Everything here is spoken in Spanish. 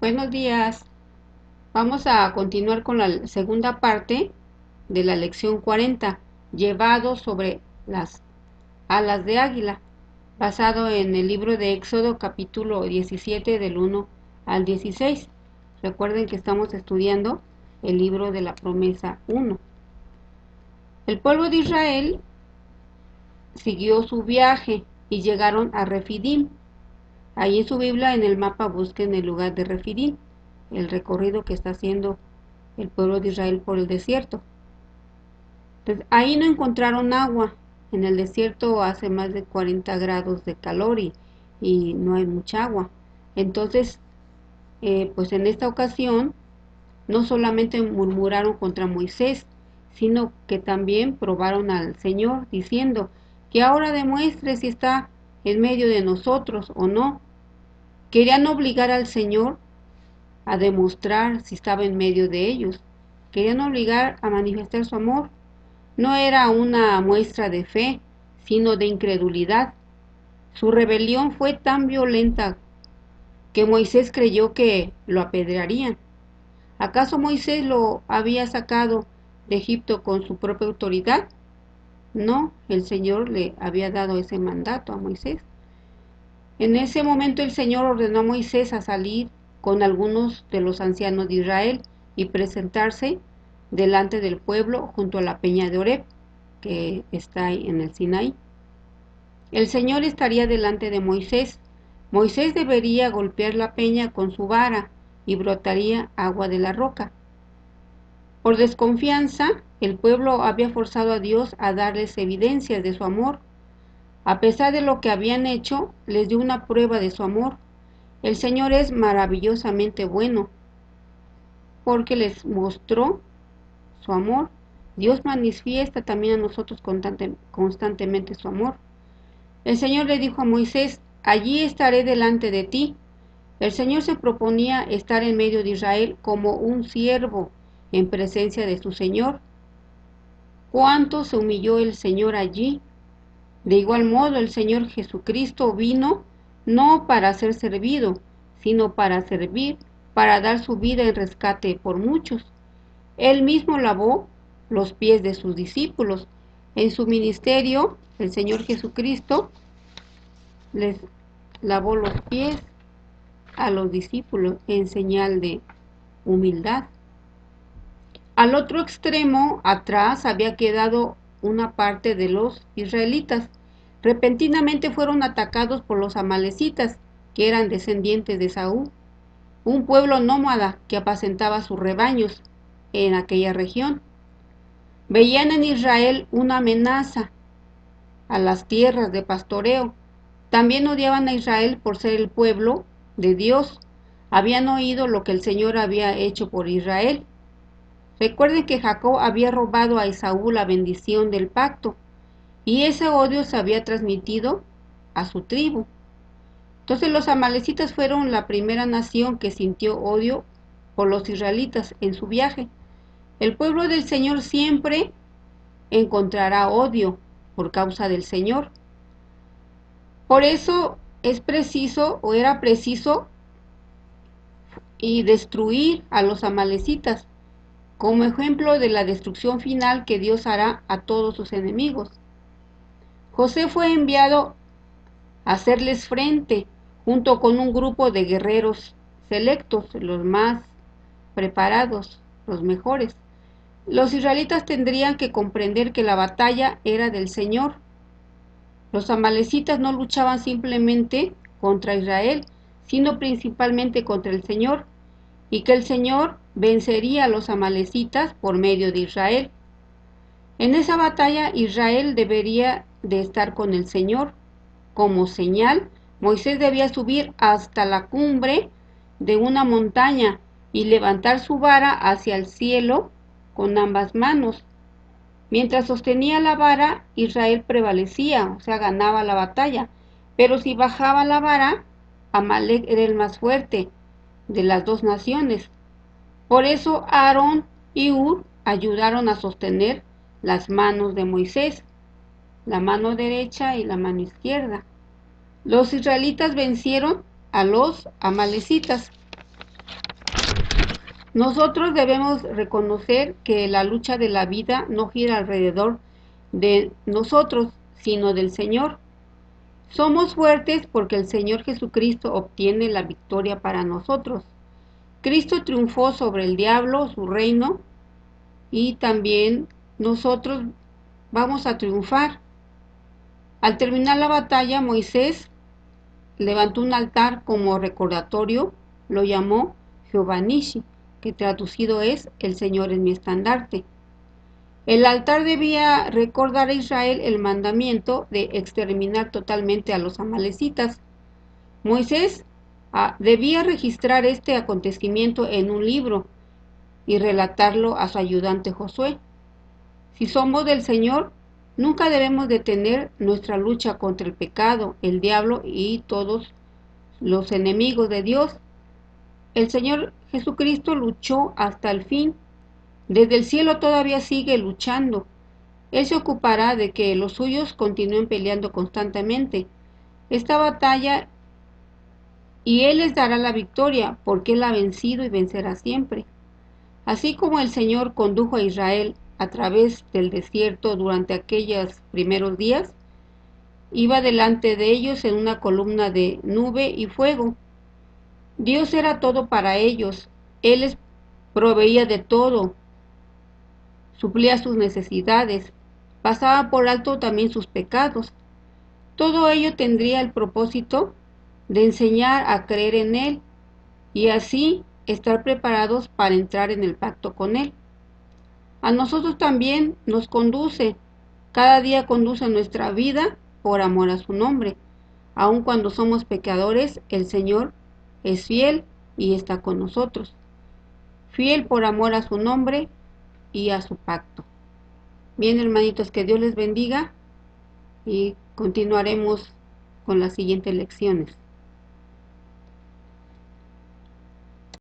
Buenos días. Vamos a continuar con la segunda parte de la lección 40, llevado sobre las alas de águila, basado en el libro de Éxodo capítulo 17 del 1 al 16. Recuerden que estamos estudiando el libro de la promesa 1. El pueblo de Israel siguió su viaje y llegaron a Refidim. Ahí en su Biblia, en el mapa, busquen el lugar de Refidim, el recorrido que está haciendo el pueblo de Israel por el desierto. Entonces, ahí no encontraron agua. En el desierto hace más de 40 grados de calor y no hay mucha agua. Entonces, pues en esta ocasión, no solamente murmuraron contra Moisés, sino que también probaron al Señor, diciendo que ahora demuestre si está en medio de nosotros o no. Querían obligar al Señor a demostrar si estaba en medio de ellos. Querían obligar a manifestar su amor. No era una muestra de fe, sino de incredulidad. Su rebelión fue tan violenta que Moisés creyó que lo apedrearían. ¿Acaso Moisés lo había sacado de Egipto con su propia autoridad? No, el Señor le había dado ese mandato a Moisés. En ese momento el Señor ordenó a Moisés a salir con algunos de los ancianos de Israel y presentarse delante del pueblo junto a la peña de Horeb, que está ahí en el Sinaí. El Señor estaría delante de Moisés. Moisés debería golpear la peña con su vara y brotaría agua de la roca. Por desconfianza, el pueblo había forzado a Dios a darles evidencias de su amor. A pesar de lo que habían hecho, les dio una prueba de su amor. El Señor es maravillosamente bueno, porque les mostró su amor. Dios manifiesta también a nosotros constantemente su amor. El Señor le dijo a Moisés: allí estaré delante de ti. El Señor se proponía estar en medio de Israel como un siervo en presencia de su Señor. ¿Cuánto se humilló el Señor allí? De igual modo, el Señor Jesucristo vino no para ser servido, sino para servir, para dar su vida en rescate por muchos. Él mismo lavó los pies de sus discípulos. En su ministerio, el Señor Jesucristo les lavó los pies a los discípulos en señal de humildad. Al otro extremo, atrás, había quedado una parte de los israelitas. Repentinamente fueron atacados por los amalecitas, que eran descendientes de Saúl, un pueblo nómada que apacentaba sus rebaños en aquella región. Veían en Israel una amenaza a las tierras de pastoreo. También odiaban a Israel por ser el pueblo de Dios. Habían oído lo que el Señor había hecho por Israel. Recuerden que Jacob había robado a Esaú la bendición del pacto, y ese odio se había transmitido a su tribu. Entonces los amalecitas fueron la primera nación que sintió odio por los israelitas en su viaje. El pueblo del Señor siempre encontrará odio por causa del Señor. Por eso es preciso, o era preciso, y destruir a los amalecitas, como ejemplo de la destrucción final que Dios hará a todos sus enemigos. José fue enviado a hacerles frente junto con un grupo de guerreros selectos, los más preparados, los mejores. Los israelitas tendrían que comprender que la batalla era del Señor. Los amalecitas no luchaban simplemente contra Israel, sino principalmente contra el Señor, y que el Señor vencería a los amalecitas por medio de Israel. En esa batalla Israel debería de estar con el Señor. Como señal, Moisés debía subir hasta la cumbre de una montaña y levantar su vara hacia el cielo con ambas manos. Mientras sostenía la vara, Israel prevalecía, o sea, ganaba la batalla. Pero si bajaba la vara, Amalek era el más fuerte de las dos naciones. Por eso Aarón y Hur ayudaron a sostener las manos de Moisés, la mano derecha y la mano izquierda. Los israelitas vencieron a los amalecitas. Nosotros debemos reconocer que la lucha de la vida no gira alrededor de nosotros, sino del Señor. Somos fuertes porque el Señor Jesucristo obtiene la victoria para nosotros. Cristo triunfó sobre el diablo, su reino, y también nosotros vamos a triunfar. Al terminar la batalla, Moisés levantó un altar como recordatorio, lo llamó Jehová Nishi, que traducido es el Señor es mi estandarte. El altar debía recordar a Israel el mandamiento de exterminar totalmente a los amalecitas. Moisés debía registrar este acontecimiento en un libro y relatarlo a su ayudante Josué. Si somos del Señor, nunca debemos detener nuestra lucha contra el pecado, el diablo y todos los enemigos de Dios. El Señor Jesucristo luchó hasta el fin. Desde el cielo todavía sigue luchando. Él se ocupará de que los suyos continúen peleando constantemente esta batalla y Él les dará la victoria porque Él ha vencido y vencerá siempre. Así como el Señor condujo a Israel a través del desierto durante aquellos primeros días, iba delante de ellos en una columna de nube y fuego. Dios era todo para ellos. Él les proveía de todo, suplía sus necesidades, pasaba por alto también sus pecados. Todo ello tendría el propósito de enseñar a creer en Él y así estar preparados para entrar en el pacto con Él. A nosotros también nos conduce, cada día conduce nuestra vida por amor a su nombre. Aun cuando somos pecadores, el Señor es fiel y está con nosotros, fiel por amor a su nombre y a su pacto. Bien, hermanitos, que Dios les bendiga y continuaremos con las siguientes lecciones.